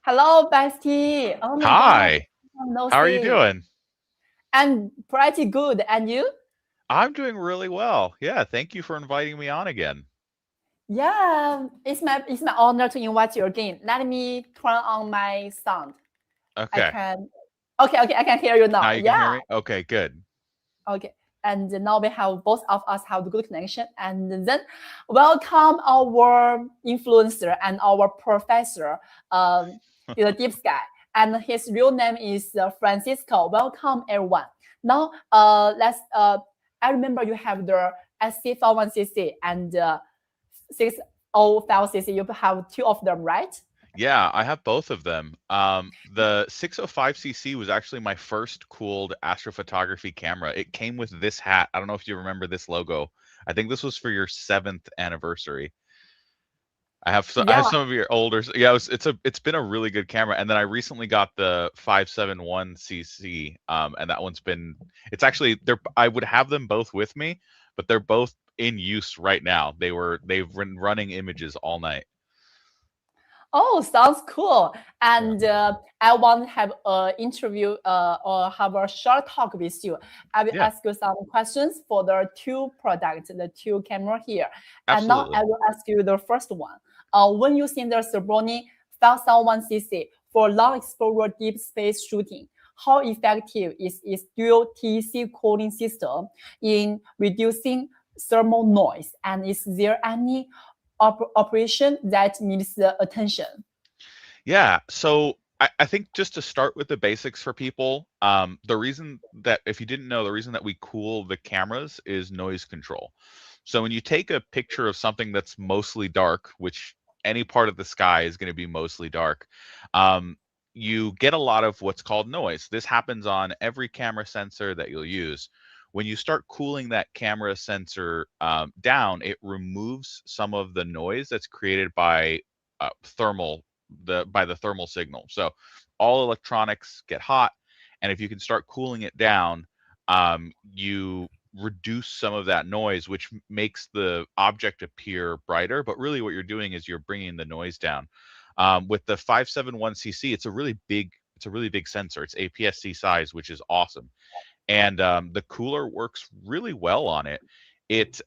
Hello, Bestie. Oh my God. Hi, No how are you see. doing? I'm pretty good. And you? I'm doing really well. Yeah, thank you for inviting me on again. Yeah, it's my honor to invite you again. Let me turn on my sound. I Okay, can. Okay. I can hear you now now. you can hear Yeah. me? Okay, good. Okay. And now we have both of us have the good connection. And then welcome our influencer and our professor in the deep sky. And his real name is Francisco. Welcome everyone. Now let's I remember you have the SC571CC and 605CC. You have two of them, right? Yeah, I have both of them. The 605CC was actually my first cooled astrophotography camera. It came with this hat. I don't know if you remember this logo. I think this was for your 7th anniversary. I have Yeah. some of your older. Yeah, it's been a really good camera. And then I recently got the 571CC, and that one's been. It's actually they're. I would have them both with me, but they're both in use right now. They've been running images all night. Oh, sounds cool. Yeah. And I want to have an interview or have a short talk with you. I will Yeah, ask you some questions for the two products, the two camera here. And now absolutely. I will ask you the first one. When using the Svbony 5001cc for long exposure deep space shooting, how effective is its dual TEC cooling system in reducing thermal noise? And is there any operation that needs the attention? Yeah. So I think just to start with the basics for people, the reason that if you didn't know, the reason that we cool the cameras is noise control. So when you take a picture of something that's mostly dark, which any part of the sky is going to be mostly dark, um, you get a lot of what's called noise. This happens on every camera sensor that you'll use. When you start cooling that camera sensor down, it removes some of the noise that's created by thermal by the thermal signal. So all electronics get hot, and if you can start cooling it down, you reduce some of that noise, which makes the object appear brighter. But really, what you're doing is you're bringing the noise down. With the 571cc, it's a really big sensor. It's APS-C size, which is awesome, and the cooler works really well on it. It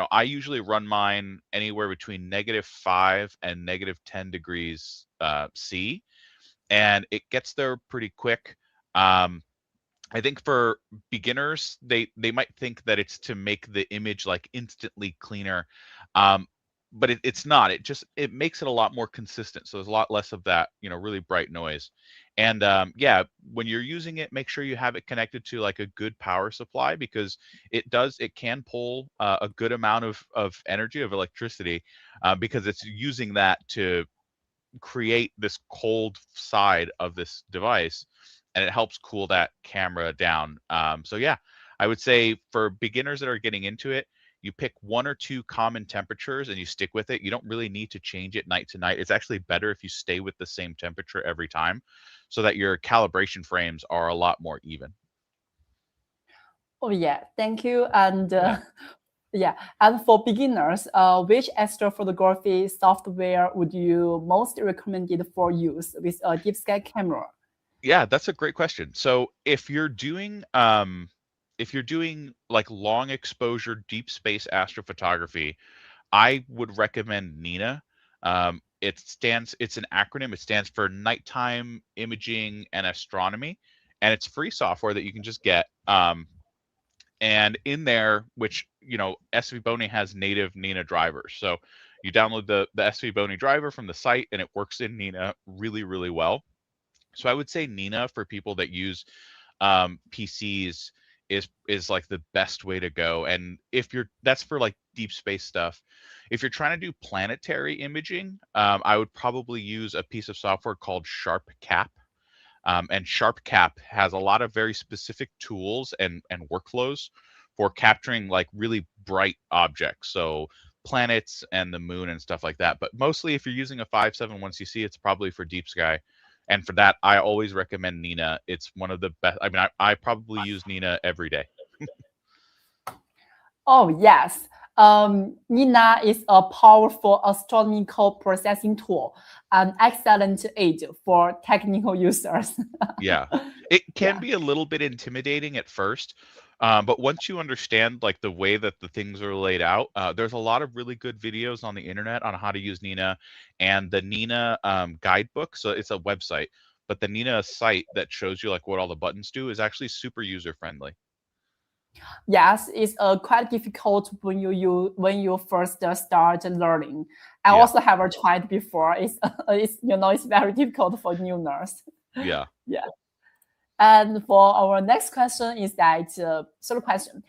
I usually run mine anywhere between -5 and -10 degrees C, and it gets there pretty quick. Um, I think for beginners, they might think that it's to make the image like instantly cleaner, um, but it's not. It makes it a lot more consistent. So there's a lot less of that, really bright noise. And yeah, when you're using it, make sure you have it connected to like a good power supply because it can pull a good amount of energy of electricity because it's using that to create this cold side of this device, and it helps cool that camera down. So yeah, I would say for beginners that are getting into it, you pick one or two common temperatures and you stick with it. You don't really need to change it night to night. It's actually better if you stay with the same temperature every time so that your calibration frames are a lot more even. Oh yeah, thank you. And Yeah. yeah, and for beginners, which astrophotography software would you most recommend it for use with a deep sky camera? Yeah, that's a great question. So if you're doing like long exposure deep space astrophotography, I would recommend NINA. It's an acronym. It stands for Nighttime Imaging and Astronomy, and it's free software that you can just get. And in there, which Svbony has native NINA drivers. So you download the Svbony driver from the site, and it works in NINA really, really well. So I would say NINA for people that use PCs is like the best way to go. And if you're that's for like deep space stuff. If you're trying to do planetary imaging, I would probably use a piece of software called SharpCap. And SharpCap has a lot of very specific tools and workflows for capturing like really bright objects. So planets and the moon and stuff like that. But mostly if you're using a 571cc, it's probably for deep sky. And for that, I always recommend Nina. It's one of the best. I mean, I probably use Nina every day. Oh yes. Nina is a powerful astronomical processing tool, an excellent aid for technical users. Yeah. It can Yeah. be a little bit intimidating at first, but once you understand like the way that the things are laid out, there's a lot of really good videos on the internet on how to use Nina, and the Nina guidebook. So it's a website, but the Nina site that shows you like what all the buttons do is actually super user friendly. Yes, it's quite difficult when you first start learning. I Yeah. also have tried before. It's it's very difficult for new nurse. Yeah. Yeah. And for our next question is that third question.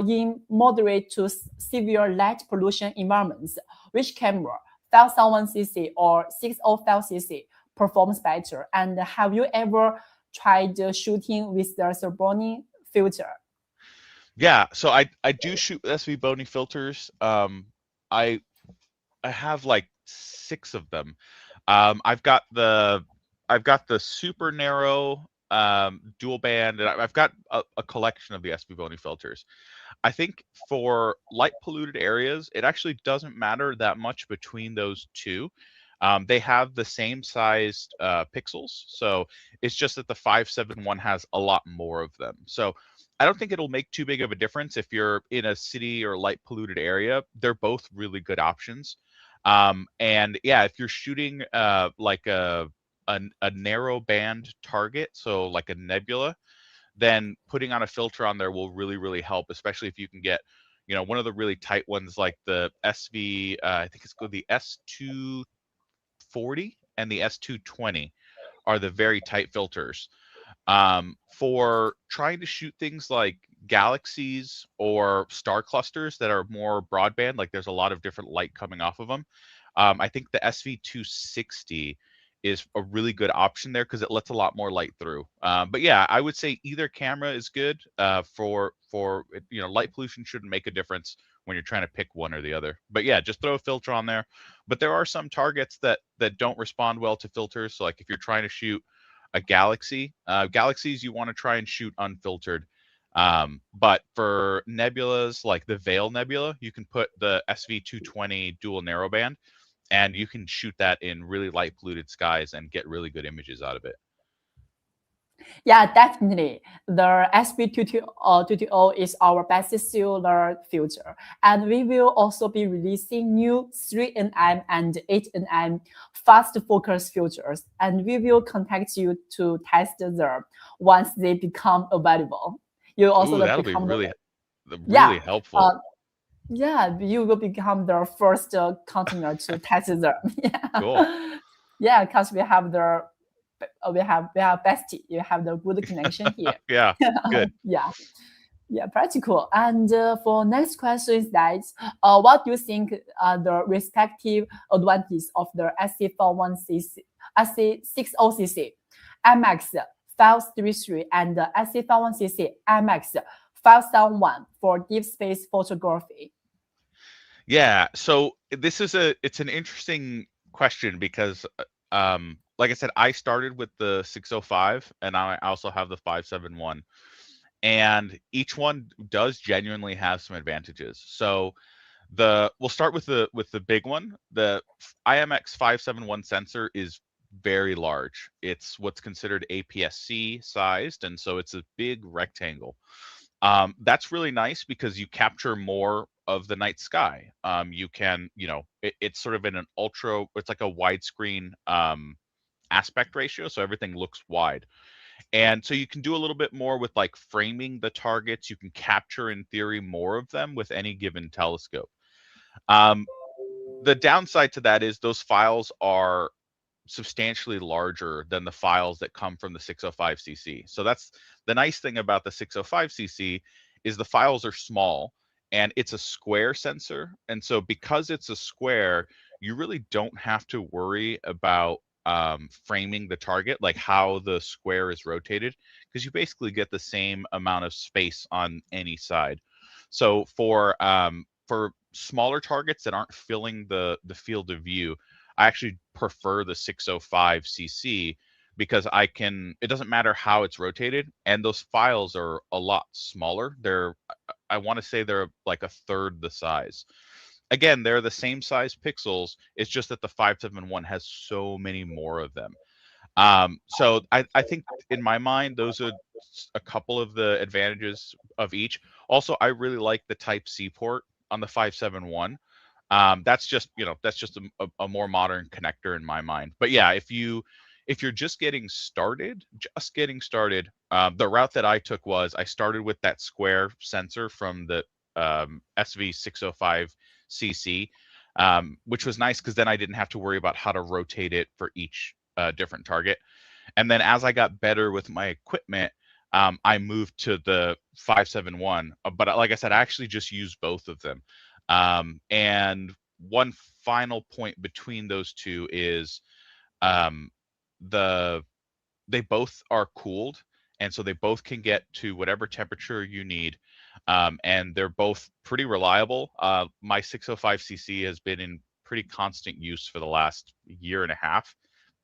In moderate to severe light pollution environments, which camera, 571CC or 605CC, performs better? And have you ever tried shooting with the Svbony filter? Yeah, so I do shoot with Svbony filters. I have like 6 of them. I've got the super narrow dual band, and I've got a collection of the Svbony filters. I think for light polluted areas, it actually doesn't matter that much between those two. They have the same sized pixels, so it's just that the 571 has a lot more of them. So I don't think it'll make too big of a difference if you're in a city or light polluted area. They're both really good options. And yeah, if you're shooting like a narrow band target, so like a nebula, then putting on a filter on there will really help, especially if you can get, one of the really tight ones like the SV, I think it's called the S240 and the S220 are the very tight filters. For trying to shoot things like galaxies or star clusters that are more broadband, like there's a lot of different light coming off of them. I think the SV260 is a really good option there because it lets a lot more light through. But yeah, I would say either camera is good. For light pollution shouldn't make a difference when you're trying to pick one or the other. But yeah, just throw a filter on there. But there are some targets that don't respond well to filters. So like if you're trying to shoot a galaxy, galaxies you want to try and shoot unfiltered. But for nebulas like the Veil Nebula, you can put the SV220 dual narrowband, and you can shoot that in really light polluted skies and get really good images out of it. Yeah, definitely. The SB220 is our best seller filter. And we will also be releasing new 3nm and 8nm fast focus filters. And we will contact you to test them once they become available. You also Ooh, that'll be become really helpful. yeah, you will become the first container to test them. Yeah. Cool. Yeah, because we have bestie. You have the good connection here. Yeah, good. Yeah, pretty cool. And for next question is that, what do you think are the respective advantages of the SC571CC, SC605CC, MX 533, and the SC571CC MX 571 for deep space photography? Yeah, so it's an interesting question because like I said, I started with the 605 and I also have the 571, and each one does genuinely have some advantages. So we'll start with the big one. The IMX 571 sensor is very large. It's what's considered APS-C sized, and so it's a big rectangle. That's really nice because you capture more of the night sky. You can, it's sort of in an it's like a widescreen aspect ratio, so everything looks wide. And so you can do a little bit more with like framing the targets. You can capture, in theory, more of them with any given telescope. The downside to that is those files are substantially larger than the files that come from the 605cc. So that's the nice thing about the 605cc is the files are small and it's a square sensor. And so because it's a square, you really don't have to worry about framing the target, like how the square is rotated, because you basically get the same amount of space on any side. So for smaller targets that aren't filling the field of view, I actually prefer the 605cc because it doesn't matter how it's rotated, and those files are a lot smaller. I want to say they're like a third the size. Again, they're the same size pixels. It's just that the 571 has so many more of them. So I think in my mind, those are a couple of the advantages of each. Also, I really like the Type C port on the 571. That's just, that's just a more modern connector in my mind. But yeah, if you're just getting started, the route that I took was I started with that square sensor from the SV605CC, which was nice because then I didn't have to worry about how to rotate it for each different target. And then as I got better with my equipment, I moved to the 571. But like I said, I actually just use both of them. And one final point between those two is um, they both are cooled, and so they both can get to whatever temperature you need. And they're both pretty reliable. My 605cc has been in pretty constant use for the last year and a half,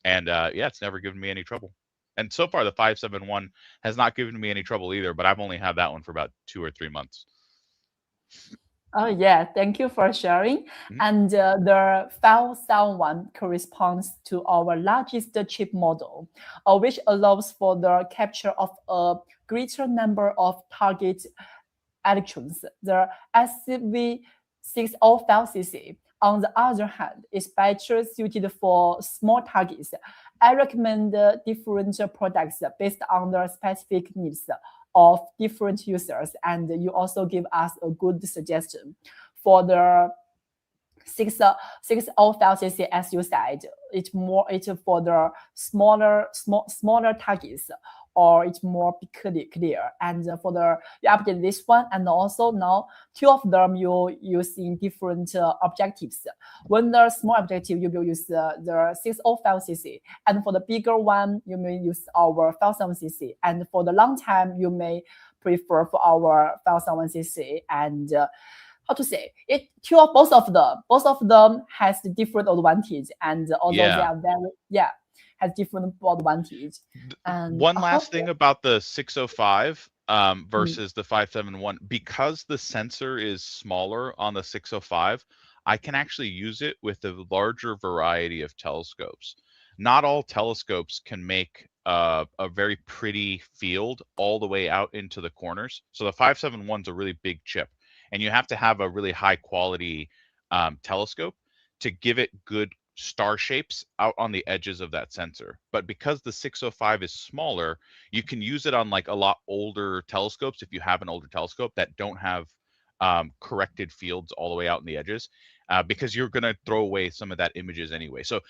and yeah, it's never given me any trouble. And so far, the 571 has not given me any trouble either, but I've only had that one for about 2 or 3 months. Oh yeah, thank you for sharing. Mhm. And the 571 corresponds to our largest chip model, which allows for the capture of a greater number of target electrons. The SV605CC, on the other hand, is better suited for small targets. I recommend different products based on the specific needs of different users, and you also give us a good suggestion for the 605cc, as you said. It's for the smaller targets, or it's more clear. And for the you update this one, and also now two of them you use in different objectives. When the small objective, you will use the 605cc, and for the bigger one, you may use our 1000cc, and for the long time, you may prefer for our 1001cc. And how to say it, both of them has different advantage, and although they Yeah. are very, yeah, has different advantage. And One last thing about the 605 mm, versus the 571, because the sensor is smaller on the 605, I can actually use it with a larger variety of telescopes. Not all telescopes can make a very pretty field all the way out into the corners. So the 571 is a really big chip, and you have to have a really high quality telescope to give it good star shapes out on the edges of that sensor. But because the 605 is smaller, you can use it on like a lot older telescopes if you have an older telescope that don't have corrected fields all the way out in the edges, because you're going to throw away some of that images anyway. So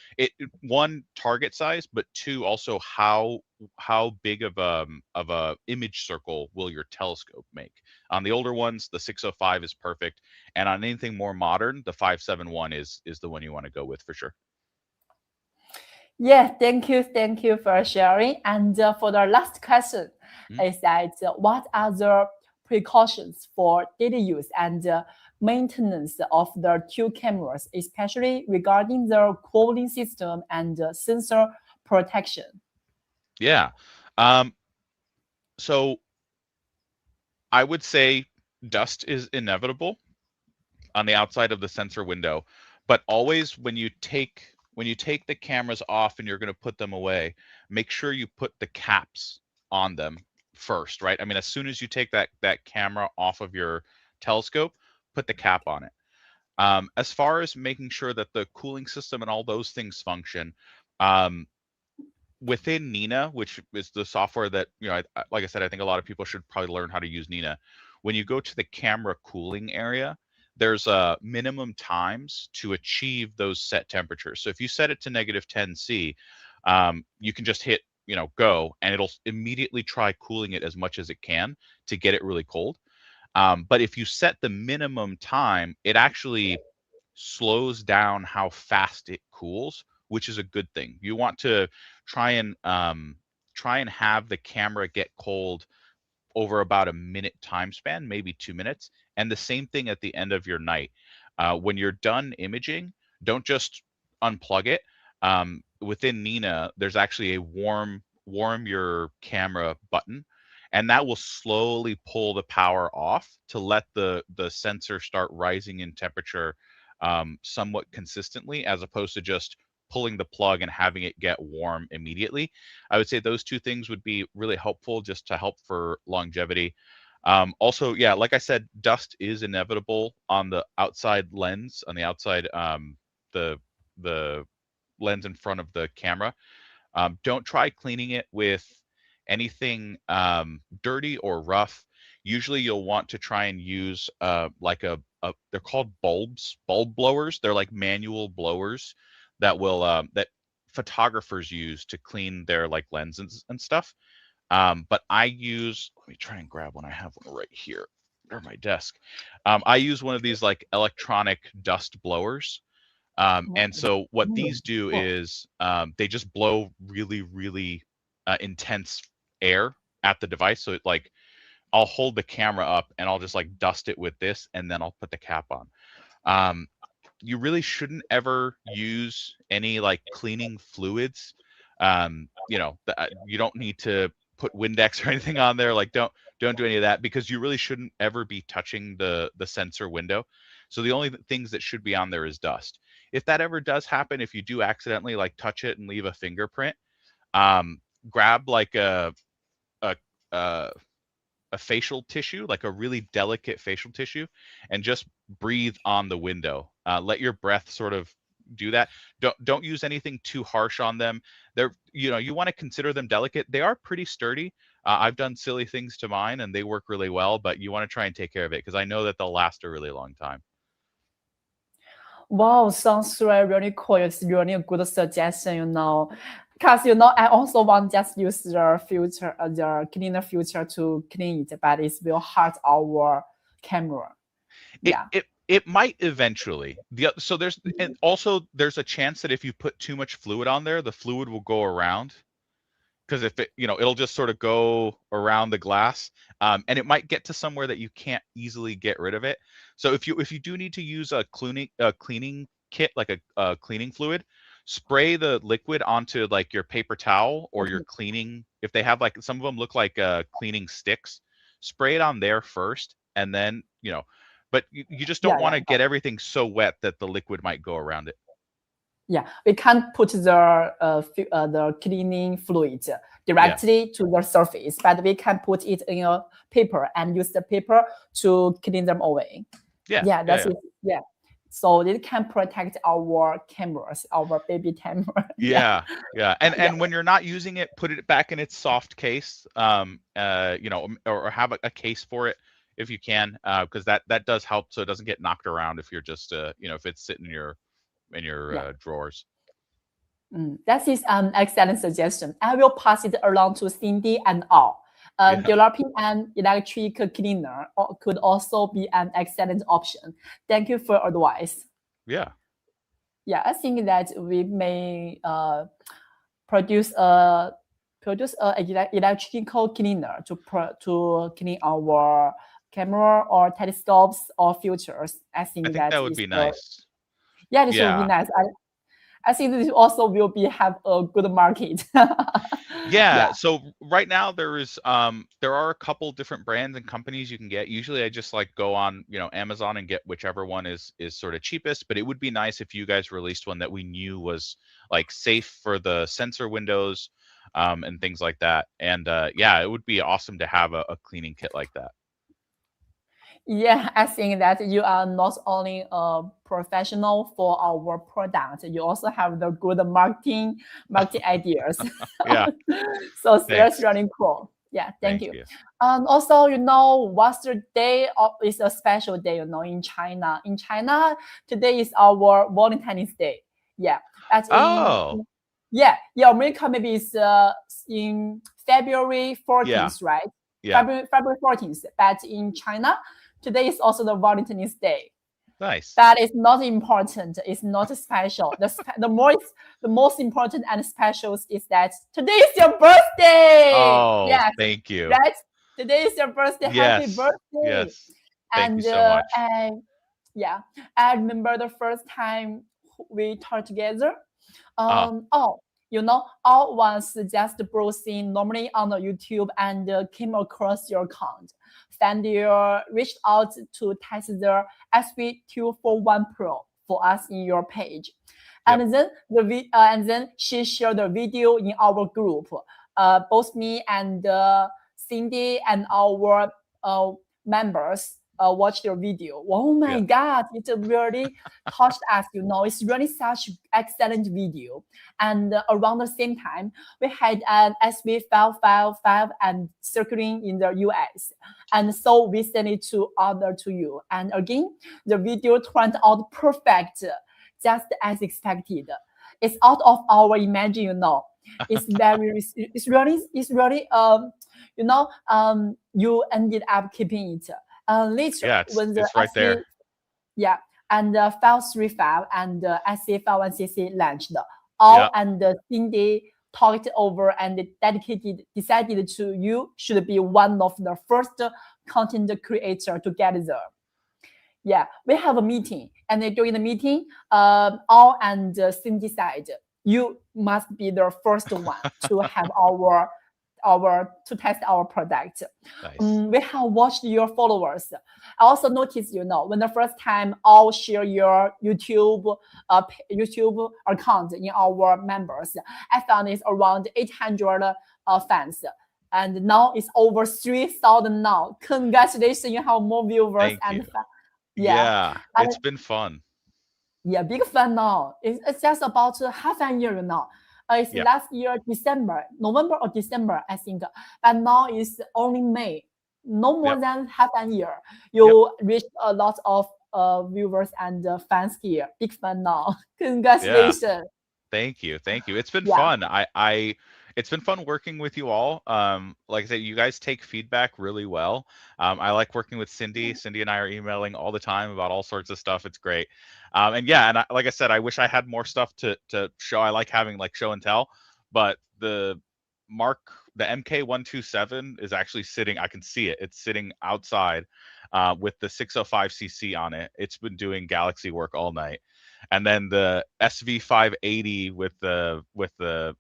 one, target size, but two, also how big of a image circle will your telescope make. On the older ones, the 605 is perfect, and on anything more modern, the 571 is the one you want to go with for sure. yeah, thank you for sharing. And for the last question, Mhm. is that what are the precautions for daily use and maintenance of the two cameras, especially regarding the cooling system and sensor protection? Yeah. Um, so I would say dust is inevitable on the outside of the sensor window, but always when you take the cameras off and you're going to put them away, make sure you put the caps on them first, right? I mean, as soon as you take that camera off of your telescope, put the cap on it. As far as making sure that the cooling system and all those things function, um, within Nina, which is the software that, like I said, I think a lot of people should probably learn how to use Nina. When you go to the camera cooling area, there's minimum times to achieve those set temperatures. So if you set it to -10°C, you can just hit, go, and it'll immediately try cooling it as much as it can to get it really cold. But if you set the minimum time, it actually slows down how fast it cools, which is a good thing. You want to try and have the camera get cold over about a minute time span, maybe 2 minutes. And the same thing at the end of your night. When you're done imaging, don't just unplug it. Within Nina, there's actually a warm your camera button, and that will slowly pull the power off to let the sensor start rising in temperature somewhat consistently, as opposed to just pulling the plug and having it get warm immediately. I would say those two things would be really helpful just to help for longevity. Also, yeah, like I said, dust is inevitable on the outside lens, on the outside the lens in front of the camera. Don't try cleaning it with anything dirty or rough. Usually you'll want to try and use like they're called bulb blowers. They're like manual blowers that will that photographers use to clean their like lenses and stuff. But I use, let me try and grab one. I have one right here or my desk. I use one of these like electronic dust blowers. And so what these do is they just blow really, really intense air at the device. So it, like, I'll hold the camera up and I'll just like dust it with this, and then I'll put the cap on. You really shouldn't ever use any like cleaning fluids. You know, you don't need to put Windex or anything on there. Like, don't do any of that, because you really shouldn't ever be touching the sensor window. So the only things that should be on there is dust. If that ever does happen, if you do accidentally like touch it and leave a fingerprint, grab like a facial tissue, like a really delicate facial tissue, and just breathe on the window. Let your breath sort of do that. Don't use anything too harsh on them. They're, you know, you want to consider them delicate. They are pretty sturdy. I've done silly things to mine and they work really well, but you want to try and take care of it, because I know that they'll last a really long time. Wow, sounds really cool. It's really a good suggestion, you know. Because, you know, I also want just use the filter, the cleaner filter to clean it, but it will hurt our camera. Yeah. It might eventually. So there's, and also there's a chance that if you put too much fluid on there, the fluid will go around. Because if it, you know, it'll just sort of go around the glass, and it might get to somewhere that you can't easily get rid of it. So if you do need to use a cleaning kit, like a cleaning fluid, spray the liquid onto like your paper towel or your cleaning. If they have, like, some of them look like cleaning sticks, spray it on there first, and then, you know, but you just don't want to get everything so wet that the liquid might go around it. Yeah, we can't put the cleaning fluid directly to the surface, but we can put it in a paper and use the paper to clean them away. Yeah, that's it. Yeah, so it can protect our cameras, our baby camera. Yeah. And when you're not using it, put it back in its soft case. You know, or have a case for it if you can, because that does help, so it doesn't get knocked around if you're just you know, if it's sitting in your drawers. That is an excellent suggestion. I will pass it along to Cindy and all. Developing an electric cleaner could also be an excellent option. Thank you for advice. Yeah, I think that we may produce a electrical cleaner to clean our camera or telescopes or filters. I think that would be nice. Yeah, this would be nice. I think this also will have a good market. Yeah. So right now there are a couple different brands and companies you can get. Usually I just like go on, you know, Amazon and get whichever one is sort of cheapest. But it would be nice if you guys released one that we knew was like safe for the sensor windows and things like that. And yeah, it would be awesome to have a cleaning kit like that. Yeah, I think that you are not only a professional for our product, you also have the good marketing ideas. Yeah. So that's really cool. Yeah, thank you. And also, you know, what's the day is a special day, you know, in China. In China, today is our Valentine's Day. Yeah. America maybe is in February 14th, right? Yeah. February 14th. But in China, today is also the Valentine's Day. Nice. That is not important. It's not special. The most important and special is that today is your birthday. Oh, yes. Thank you. Right? Today is your birthday. Yes. Happy birthday. Yes. Thank you so much. I remember the first time we talked together. all once just browsing normally on the YouTube and came across your account. Then you reached out to test the SV241 Pro for us in your page. And then she shared the video in our group. Both me and Cindy and our members watched your video. Oh my God, it really touched us. It's really such excellent video. And around the same time, we had an SV555 and circling in the US. And so we sent it to you. And again, the video turned out perfect, just as expected. It's out of our imagine, It's really you ended up keeping it. Later, when the it's right there. And 535 and SC571CC launched, and Cindy talked over and decided you should be one of the first content creator to get there. Yeah, we have a meeting, and during the meeting, all and Cindy said, you must be the first one to have to test our product. Nice. We have watched your followers. I also noticed, when the first time all share your YouTube account in our members, I found it's around 800 fans. And now it's over 3,000 now. Congratulations, you have more viewers. Thank you. It's been fun. Yeah, big fan now. It's just about half a year now. It's last year, November or December, I think. But now it's only May. No more than half a year. You reached a lot of viewers and fans here. Big fan now. Congratulations. Thank you. It's been fun. It's been fun working with you all. Like I said, you guys take feedback really well. I like working with Cindy. Cindy and I are emailing all the time about all sorts of stuff. It's great. Like I said, I wish I had more stuff to show. I like having show and tell, but the MK127 is actually sitting. I can see it. It's sitting outside with the 605CC on it. It's been doing galaxy work all night. And then the SV580 with the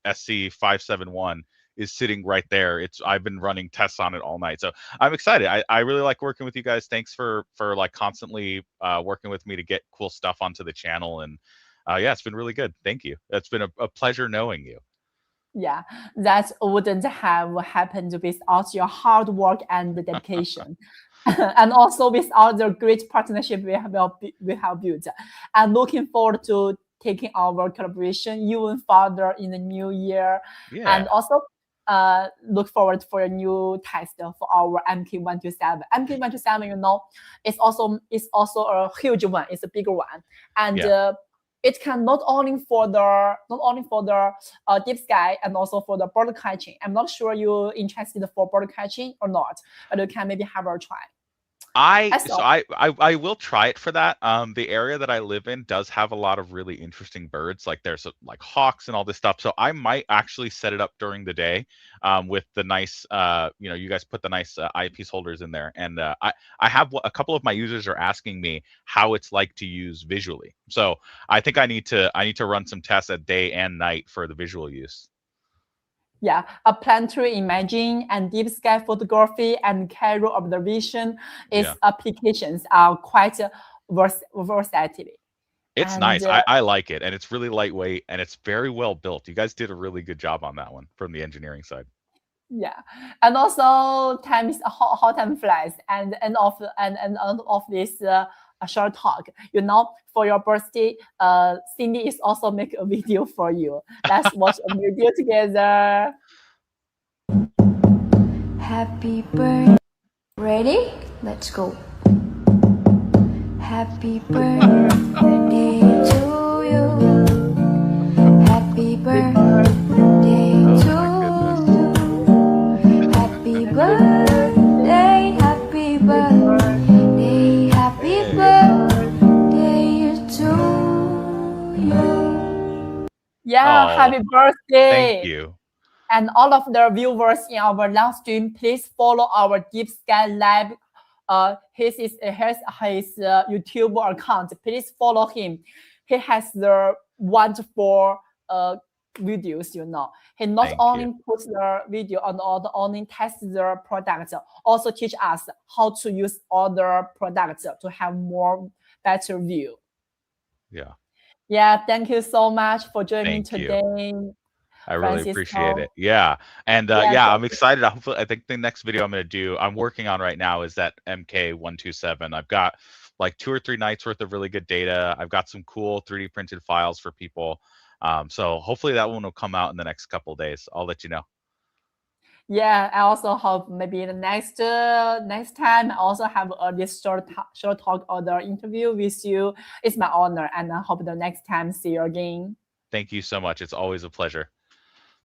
SC571 is sitting right there. I've been running tests on it all night, so I'm excited. I really like working with you guys. Thanks for constantly working with me to get cool stuff onto the channel, and it's been really good. Thank you. It's been a pleasure knowing you. Yeah, that wouldn't have happened without your hard work and dedication. And also without the great partnership we have built. And looking forward to taking our collaboration even further in the new year. And also look forward for a new test for our MK127. MK127, it's also a huge one. It's a bigger one. And it can not only for the deep sky and also for the bird catching. I'm not sure you're interested for bird catching or not, but you can maybe have a try. I will try it for that. The area that I live in does have a lot of really interesting birds. There's hawks and all this stuff. So I might actually set it up during the day with the nice, you guys put the nice eyepiece holders in there. And I have a couple of my users are asking me how it's like to use visually. So I think I need to run some tests at day and night for the visual use. Yeah, a planetary imaging and deep sky photography and Cairo observation applications are quite versatile. It's nice. I like it, and it's really lightweight, and it's very well built. You guys did a really good job on that one from the engineering side. Yeah, and also how time flies, and of this a short talk. For your birthday, Cindy is also make a video for you. Let's watch a video together. Happy birthday. Ready? Let's go. Happy birthday to you. Happy birthday to you. Happy birthday, happy birthday, happy birthday to you. Yeah, happy birthday. Thank you. And all of the viewers in our live stream, please follow our Deep Sky Lab. Here's his YouTube account. Please follow him. He has the wonderful videos, you know. He not Thank only you. puts the video on, not only test the product, also teach us how to use other products to have more better view. Yeah. Yeah, thank you so much for joining me Thank you. today. I really Francisco. appreciate it. Yeah. And Yeah, yeah, thank I'm excited. I think the next video I'm going to do, I'm working on right now, is that MK127. I've got like 2 or 3 nights worth of really good data. I've got some cool 3D printed files for people. So hopefully that one will come out in the next couple of days. I'll let you know. Yeah, I also hope maybe the next time I also have this short talk or the interview with you. It's my honor, and I hope the next time see you again. Thank you so much. It's always a pleasure.